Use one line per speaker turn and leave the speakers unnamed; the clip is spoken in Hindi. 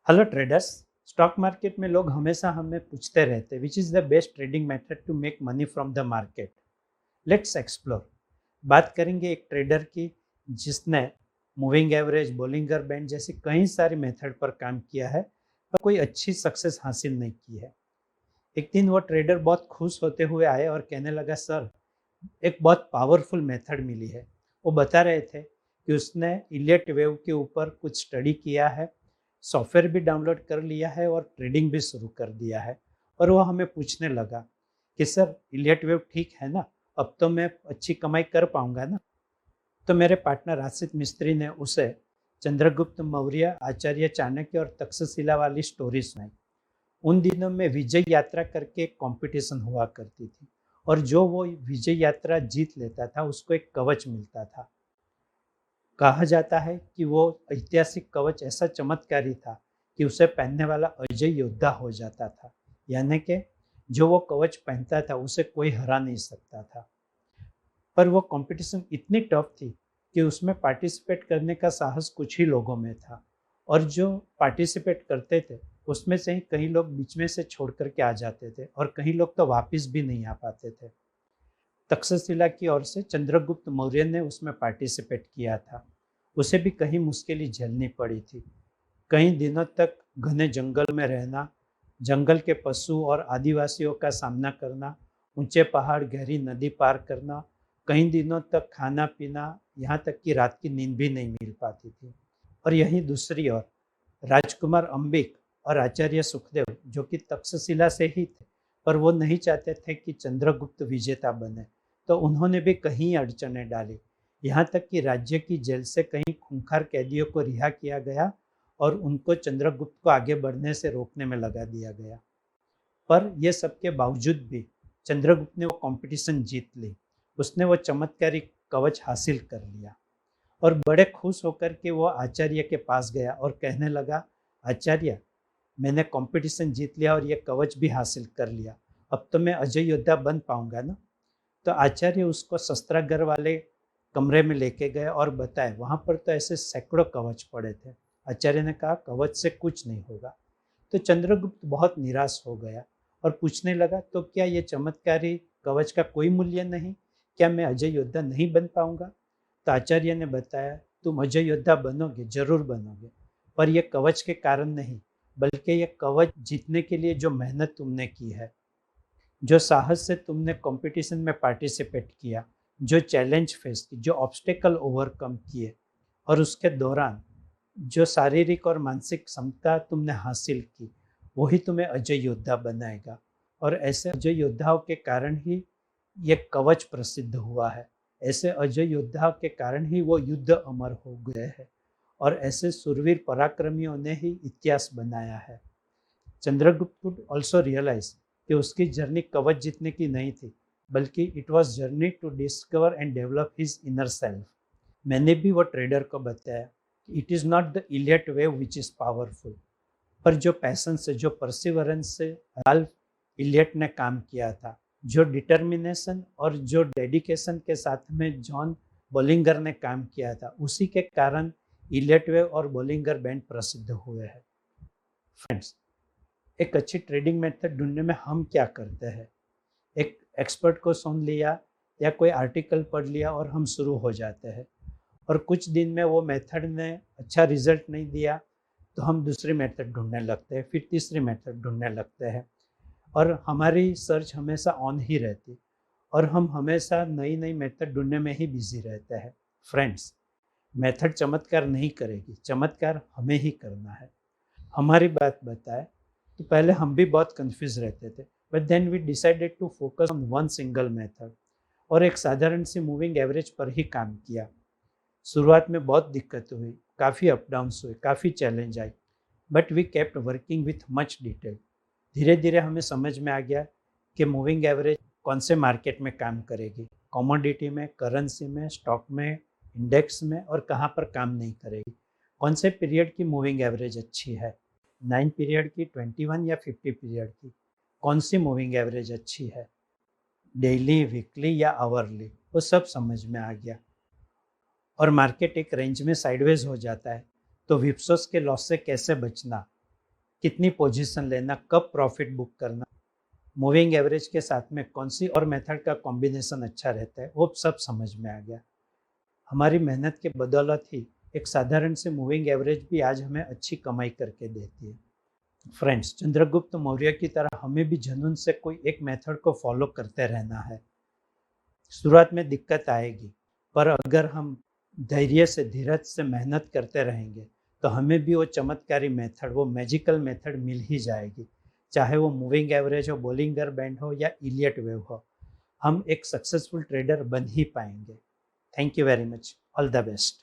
Hello traders. स्टॉक मार्केट में लोग हमेशा हमें पूछते रहते which is the best trading method to make money from the market. Let's explore. बात करेंगे एक ट्रेडर की जिसने मूविंग एवरेज, बोलिंगर बैंड जैसी कई सारी मेथड पर काम किया है पर कोई अच्छी सक्सेस हासिल नहीं की है। एक दिन वो ट्रेडर बहुत खुश होते हुए आए और कहने लगा, सर एक बहुत पावरफुल मेथड मिली है। वो बता रहे थे कि उसने इलियट वेव के ऊपर कुछ स्टडी किया है, सॉफ्टवेयर भी डाउनलोड कर लिया है और ट्रेडिंग भी शुरू कर दिया है। और वो हमें पूछने लगा कि सर इलियट वेव ठीक है ना, अब तो मैं अच्छी कमाई कर पाऊंगा ना। तो मेरे पार्टनर आसित मिस्त्री ने उसे चंद्रगुप्त मौर्य, आचार्य चाणक्य और तक्षशिला वाली स्टोरी सुनाई। उन दिनों में विजय यात्रा करके एक कंपटीशन हुआ करती थी और जो वो विजय यात्रा जीत लेता था उसको एक कवच मिलता था। कहा जाता है कि वो ऐतिहासिक कवच ऐसा चमत्कारी था कि उसे पहनने वाला अजय योद्धा हो जाता था, यानी कि जो वो कवच पहनता था उसे कोई हरा नहीं सकता था। पर वो कंपटीशन इतनी टफ थी कि उसमें पार्टिसिपेट करने का साहस कुछ ही लोगों में था और जो पार्टिसिपेट करते थे उसमें से ही कई लोग बीच में से छोड़ करके आ जाते थे और कई लोग तो वापस भी नहीं आ पाते थे। तक्षशिला की ओर से चंद्रगुप्त मौर्य ने उसमें पार्टिसिपेट किया था। उसे भी कहीं मुश्किलें झेलनी पड़ी थी। कई दिनों तक घने जंगल में रहना, जंगल के पशु और आदिवासियों का सामना करना, ऊंचे पहाड़, गहरी नदी पार करना, कई दिनों तक खाना पीना, यहाँ तक कि रात की नींद भी नहीं मिल पाती थी। और यहीं दूसरी ओर राजकुमार अंबिक और आचार्य सुखदेव जो कि तक्षशिला से ही थे, पर वो नहीं चाहते थे कि चंद्रगुप्त विजेता बने, तो उन्होंने भी कहीं अड़चने डाली। यहाँ तक कि राज्य की जेल से कई खूंखार कैदियों को रिहा किया गया और उनको चंद्रगुप्त को आगे बढ़ने से रोकने में लगा दिया गया। पर यह सब के बावजूद भी चंद्रगुप्त ने वो कंपटीशन जीत ली। उसने वो चमत्कारी कवच हासिल कर लिया और बड़े खुश होकर के वो आचार्य के पास गया और कहने लगा, आचार्य मैंने कंपटीशन जीत लिया और ये कवच भी हासिल कर लिया, अब तो मैं अजय योद्धा बन पाऊंगा ना। तो आचार्य उसको शस्त्रागार वाले कमरे में लेके गए और बताए, वहां पर तो ऐसे सैकड़ों कवच पड़े थे। आचार्य ने कहा, कवच से कुछ नहीं होगा। तो चंद्रगुप्त बहुत निराश हो गया और पूछने लगा, तो क्या ये चमत्कारी कवच का कोई मूल्य नहीं? क्या मैं अजय योद्धा नहीं बन पाऊंगा? तो आचार्य ने बताया, तुम अजय योद्धा बनोगे, जरूर बनोगे, पर यह कवच के कारण नहीं, बल्कि यह कवच जीतने के लिए जो मेहनत तुमने की है, जो साहस से तुमने कंपटीशन में पार्टिसिपेट किया, जो चैलेंज फेस की, जो ऑब्स्टेकल ओवरकम किए और उसके दौरान जो शारीरिक और मानसिक क्षमता तुमने हासिल की, वही तुम्हें अजय योद्धा बनाएगा। और ऐसे अजय योद्धाओं के कारण ही ये कवच प्रसिद्ध हुआ है। ऐसे अजय योद्धाओं के कारण ही वो युद्ध अमर हो गए हैं और ऐसे सुरवीर पराक्रमियों ने ही इतिहास बनाया है। चंद्रगुप्त कुड ऑल्सो रियलाइज कि उसकी जर्नी कवच जीतने की नहीं थी, बल्कि it was journey to discover and develop his inner self. मैंने भी वो ट्रेडर को बताया कि it is not the Elliott wave which is powerful, पर जो पैशन से, जो परसिवरेंस से राल्फ इलियट ने काम किया था, जो डिटर्मिनेशन और जो डेडिकेशन के साथ में जॉन बोलिंगर ने काम किया था, उसी के कारण इलियट वेव और बोलिंगर बैंड प्रसिद्ध हुए हैं। फ्रेंड्स, एक अच्छी ट्रेडिंग मेथड ढूंढने में हम क्या करते हैं? एक एक्सपर्ट को सुन लिया या कोई आर्टिकल पढ़ लिया और हम शुरू हो जाते हैं, और कुछ दिन में वो मेथड ने अच्छा रिजल्ट नहीं दिया तो हम दूसरी मेथड ढूंढने लगते हैं, फिर तीसरी मेथड ढूंढने लगते हैं और हमारी सर्च हमेशा ऑन ही रहती और हम हमेशा नई नई मेथड ढूंढने में ही बिजी रहते हैं। फ्रेंड्स, मेथड चमत्कार नहीं करेगी, चमत्कार हमें ही करना है। हमारी बात बताए तो पहले हम भी बहुत कंफ्यूज रहते थे, but then we decided to focus on one single method और एक साधारण सी मूविंग एवरेज पर ही काम किया। शुरुआत में बहुत दिक्कत हुई, काफ़ी अप डाउन्स हुए, काफ़ी चैलेंज आई, but we kept working with much detail. धीरे धीरे हमें समझ में आ गया कि मूविंग एवरेज कौन से मार्केट में काम करेगी, कमोडिटी में, करेंसी में, स्टॉक में, इंडेक्स में, और कहाँ पर काम नहीं करेगी। कौन से पीरियड की मूविंग एवरेज अच्छी है, 9 पीरियड की, 21 या 50 पीरियड की। कौन सी मूविंग एवरेज अच्छी है, डेली, वीकली या आवरली, वो सब समझ में आ गया। और मार्केट एक रेंज में साइडवेज हो जाता है तो विप्सोस के लॉस से कैसे बचना, कितनी पोजीशन लेना, कब प्रॉफिट बुक करना, मूविंग एवरेज के साथ में कौन सी और मेथड का कॉम्बिनेशन अच्छा रहता है, वो सब समझ में आ गया। हमारी मेहनत के बदौलत ही एक साधारण से मूविंग एवरेज भी आज हमें अच्छी कमाई करके देती है। फ्रेंड्स, चंद्रगुप्त मौर्य की तरह हमें भी जुनून से कोई एक मेथड को फॉलो करते रहना है। शुरुआत में दिक्कत आएगी, पर अगर हम धैर्य से, धीरज से मेहनत करते रहेंगे तो हमें भी वो चमत्कारी मेथड, वो मैजिकल मेथड मिल ही जाएगी। चाहे वो मूविंग एवरेज हो, बोलिंगर बैंड हो या इलियट वेव हो, हम एक सक्सेसफुल ट्रेडर बन ही पाएंगे। Thank you very much. All the best.